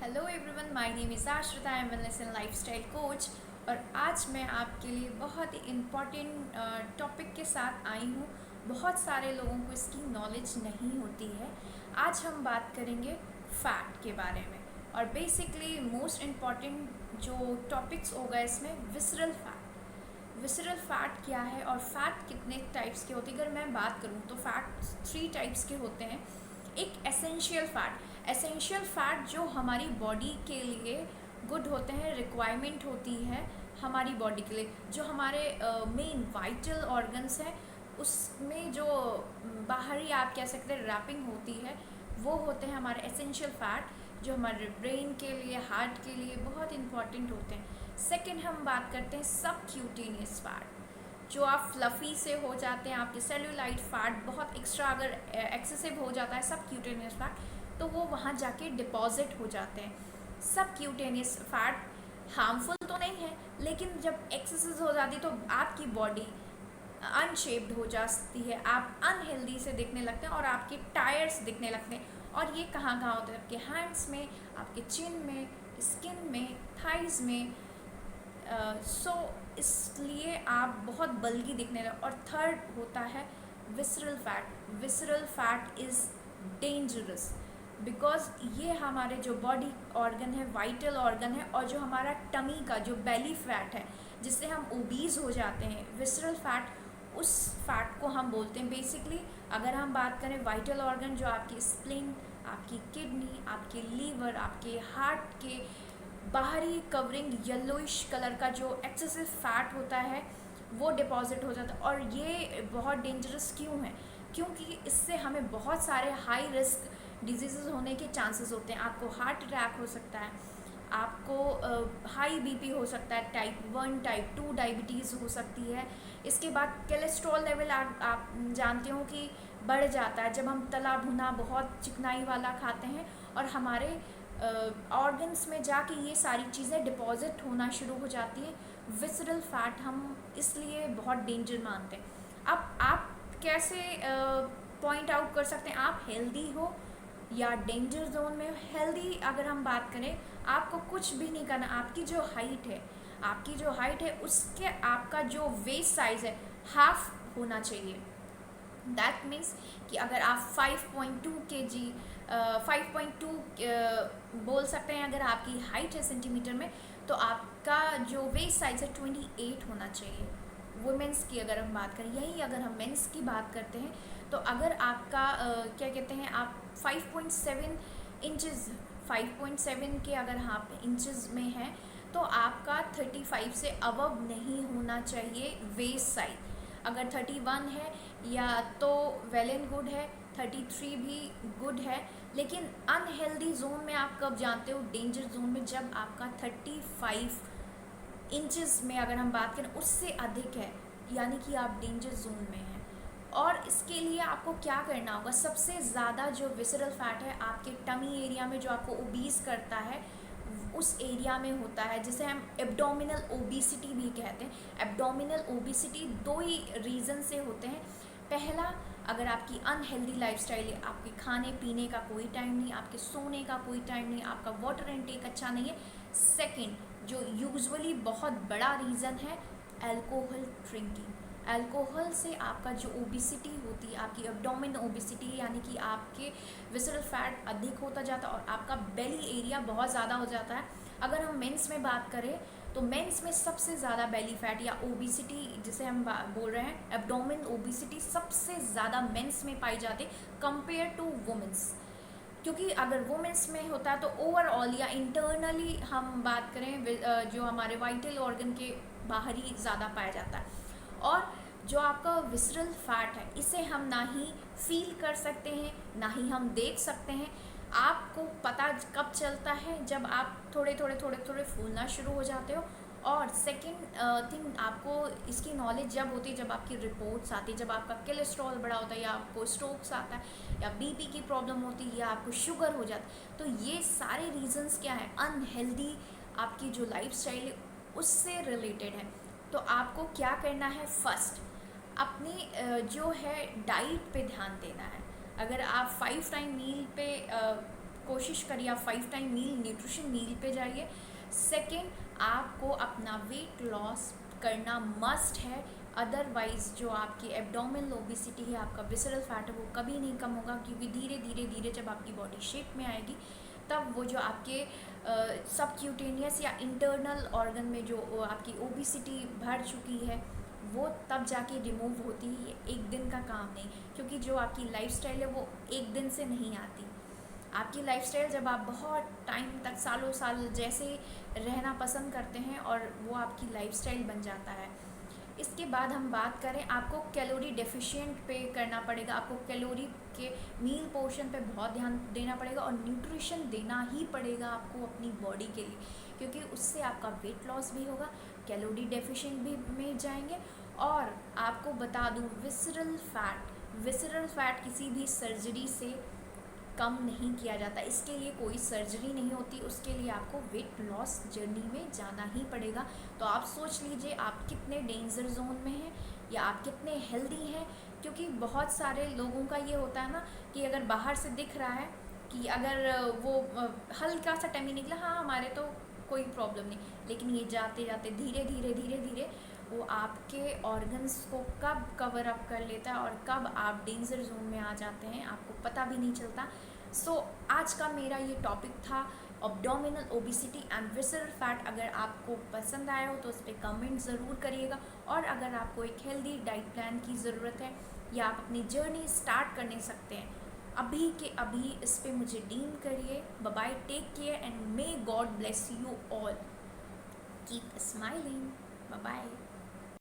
Hello everyone, my name is Ashrita, I am wellness and lifestyle coach. और आज मैं आपके लिए बहुत ही इम्पॉर्टेंट टॉपिक के साथ आई हूँ। बहुत सारे लोगों को इसकी नॉलेज नहीं होती है। आज हम बात करेंगे फैट के बारे में। और बेसिकली मोस्ट इम्पॉर्टेंट जो टॉपिक्स होगा इसमें विसरल फैट। विसरल फैट क्या है और फैट कितने टाइप्स के होते हैं? अगर मैं बात करूँ तो फैट 3 टाइप्स के होते हैं। एक एसेंशियल फैट जो हमारी बॉडी के लिए गुड होते हैं, रिक्वायरमेंट होती है हमारी बॉडी के लिए। जो हमारे मेन वाइटल ऑर्गन्स हैं उसमें जो बाहरी आप कह सकते हैं रैपिंग होती है, वो होते हैं हमारे एसेंशियल फैट, जो हमारे ब्रेन के लिए, हार्ट के लिए बहुत इंपॉर्टेंट होते हैं। सेकंड हम बात करते हैं सबक्यूटेनियस फैट, जो आप फ्लफ़ी से हो जाते हैं, आपके सेल्यूलाइट फैट बहुत एक्स्ट्रा अगर एक्सेसिव हो जाता है सब क्यूटेनियस फैट, तो वो वहाँ जाके डिपॉजिट हो जाते हैं। सब क्यूटेनियस फैट हार्मफुल तो नहीं है, लेकिन जब एक्सेसिव हो जाती है तो आपकी बॉडी अनशेप्ड हो जाती है, आप अनहेल्दी से दिखने लगते हैं और आपके टायर्स दिखने लगते हैं। और ये कहाँ कहाँ होते हैं? आपके हैंड्स में, आपके चिन में, स्किन में, थाइज में। सो इसलिए आप बहुत बल्गी दिखने लगे। और थर्ड होता है visceral fat. Visceral fat is dangerous because ये हमारे जो बॉडी ऑर्गन है, वाइटल ऑर्गन है, और जो हमारा टमी का जो बेली फैट है जिससे हम ओबीज हो जाते हैं, विसरल फैट, उस फैट को हम बोलते हैं बेसिकली। अगर हम बात करें वाइटल ऑर्गन, जो आपकी स्प्लीन, आपकी किडनी, आपके लीवर, आपके हार्ट के बाहरी कवरिंग येलोइश कलर का जो एक्सेसिव फैट होता है वो डिपॉजिट हो जाता है। और ये बहुत डेंजरस क्यों है? क्योंकि इससे हमें बहुत सारे हाई रिस्क डिजीज़ होने के चांसेस होते हैं। आपको हार्ट अटैक हो सकता है, आपको हाई बीपी हो सकता है, टाइप 1 टाइप 2 डायबिटीज़ हो सकती है। इसके बाद कोलेस्ट्रॉल लेवल आप जानते हो कि बढ़ जाता है जब हम तला भुना बहुत चिकनाई वाला खाते हैं, और हमारे ऑर्गन्स में जाके ये सारी चीज़ें डिपॉजिट होना शुरू हो जाती है। विसरल फैट हम इसलिए बहुत डेंजर मानते हैं। अब आप कैसे पॉइंट आउट कर सकते हैं आप हेल्दी हो या डेंजर जोन में हो? हेल्दी अगर हम बात करें, आपको कुछ भी नहीं करना। आपकी जो हाइट है उसके आपका जो वेस्ट साइज है हाफ होना चाहिए। दैट मीन्स कि अगर आप 5.2 kg, 5.2 बोल सकते हैं अगर आपकी हाइट है सेंटीमीटर में, तो आपका जो वेस्ट साइज है 28 होना चाहिए। वुमेंस की अगर हम बात करें, यही अगर हम मेंस की बात करते हैं, तो अगर आपका क्या कहते हैं, आप 5.7 इंचज़, 5.7 के अगर आप इंचज़ में हैं, तो आपका 35 से अबव नहीं होना चाहिए वेस्ट साइज। अगर 31 है या तो वेल एंड गुड है, 33 भी गुड है। लेकिन अनहेल्दी जोन में आप कब जानते हो? डेंजर जोन में, जब आपका 35 इंचेस में अगर हम बात करें उससे अधिक है, यानी कि आप डेंजर जोन में हैं। और इसके लिए आपको क्या करना होगा? सबसे ज़्यादा जो विसरल फैट है आपके टमी एरिया में, जो आपको ओबीज करता है, उस एरिया में होता है, जिसे हम एब्डोमिनल ओबिसिटी भी कहते हैं। एब्डोमिनल ओबिसिटी दो ही रीज़न से होते हैं। पहला, अगर आपकी अनहेल्दी लाइफस्टाइल है, आपके खाने पीने का कोई टाइम नहीं, आपके सोने का कोई टाइम नहीं, आपका वाटर इनटेक अच्छा नहीं है। सेकंड, जो यूजुअली बहुत बड़ा रीज़न है, अल्कोहल ड्रिंकिंग। अल्कोहल से आपका जो ओबिसिटी होती है, आपकी एब्डोमिन ओबिसिटी, यानी कि आपके विसरल फैट अधिक होता जाता है और आपका बेली एरिया बहुत ज़्यादा हो जाता है। अगर हम मेंस में बात करें तो मेंस में सबसे ज़्यादा बेली फैट या ओबिसिटी जिसे हम बोल रहे हैं, एब्डोमिन ओबिसिटी, सबसे ज़्यादा मेंस में पाई जाती है कंपेयर टू वुमेंस। क्योंकि अगर वुमेंस में होता है तो ओवरऑल या इंटरनली हम बात करें, जो हमारे वाइटल ऑर्गन के बाहर ही ज़्यादा पाया जाता है। और जो आपका विसरल फैट है, इसे हम ना ही फील कर सकते हैं, ना ही हम देख सकते हैं। आपको पता कब चलता है? जब आप थोड़े थोड़े थोड़े थोड़े फूलना शुरू हो जाते हो। और सेकंड थिंग, आपको इसकी नॉलेज जब होती है, जब आपकी रिपोर्ट्स आती है, जब आपका कोलेस्ट्रॉल बढ़ा होता है, या आपको स्ट्रोक्स आता है, या बीपी की प्रॉब्लम होती है, या आपको शुगर हो जाता है। तो ये सारे रीजंस क्या है? अनहेल्दी आपकी जो लाइफस्टाइल है उससे रिलेटेड है। तो आपको क्या करना है? फर्स्ट, अपनी जो है डाइट पे ध्यान देना है। अगर आप 5 टाइम मील पे कोशिश करिए आप 5 टाइम मील न्यूट्रिशन मील पे जाइए। सेकेंड, आपको अपना वेट लॉस करना मस्ट है, अदरवाइज़ जो आपकी एब्डोमिनल ओबिसिटी है, आपका विसरल फैट है, वो कभी नहीं कम होगा, क्योंकि धीरे धीरे धीरे जब आपकी बॉडी शेप में आएगी तब वो जो आपके सबक्यूटेनियस या इंटरनल ऑर्गन में जो आपकी ओबिसिटी भर चुकी है वो तब जाके रिमूव होती है। एक दिन का काम नहीं, क्योंकि जो आपकी लाइफस्टाइल है वो एक दिन से नहीं आती। आपकी लाइफस्टाइल जब आप बहुत टाइम तक सालों साल जैसे रहना पसंद करते हैं और वो आपकी लाइफस्टाइल बन जाता है। इसके बाद हम बात करें, आपको कैलोरी डेफिशिएंट पे करना पड़ेगा, आपको कैलोरी के मील पोर्शन पे बहुत ध्यान देना पड़ेगा और न्यूट्रिशन देना ही पड़ेगा आपको अपनी बॉडी के लिए, क्योंकि उससे आपका वेट लॉस भी होगा, कैलोरी डेफिशिएंट भी में जाएंगे। और आपको बता दूं, विसरल फैट किसी भी सर्जरी से कम नहीं किया जाता, इसके लिए कोई सर्जरी नहीं होती, उसके लिए आपको वेट लॉस जर्नी में जाना ही पड़ेगा। तो आप सोच लीजिए आप कितने डेंजर जोन में हैं या आप कितने हेल्दी हैं, क्योंकि बहुत सारे लोगों का ये होता है ना कि अगर बाहर से दिख रहा है कि अगर वो हल्का सा टमी निकला, हाँ हमारे तो कोई प्रॉब्लम नहीं, लेकिन ये जाते जाते धीरे धीरे धीरे धीरे वो आपके ऑर्गन्स को कब कवर अप कर लेता है और कब आप डेंजर जोन में आ जाते हैं आपको पता भी नहीं चलता। सो आज का मेरा ये टॉपिक था abdominal obesity and visceral fat. अगर आपको पसंद आया हो तो उस पर कमेंट ज़रूर करिएगा, और अगर आपको एक हेल्दी डाइट प्लान की ज़रूरत है या आप अपनी जर्नी स्टार्ट करने सकते हैं अभी के अभी, इस पे मुझे डीम करिए। Bye bye, take care and may God bless you all, keep smiling, bye bye.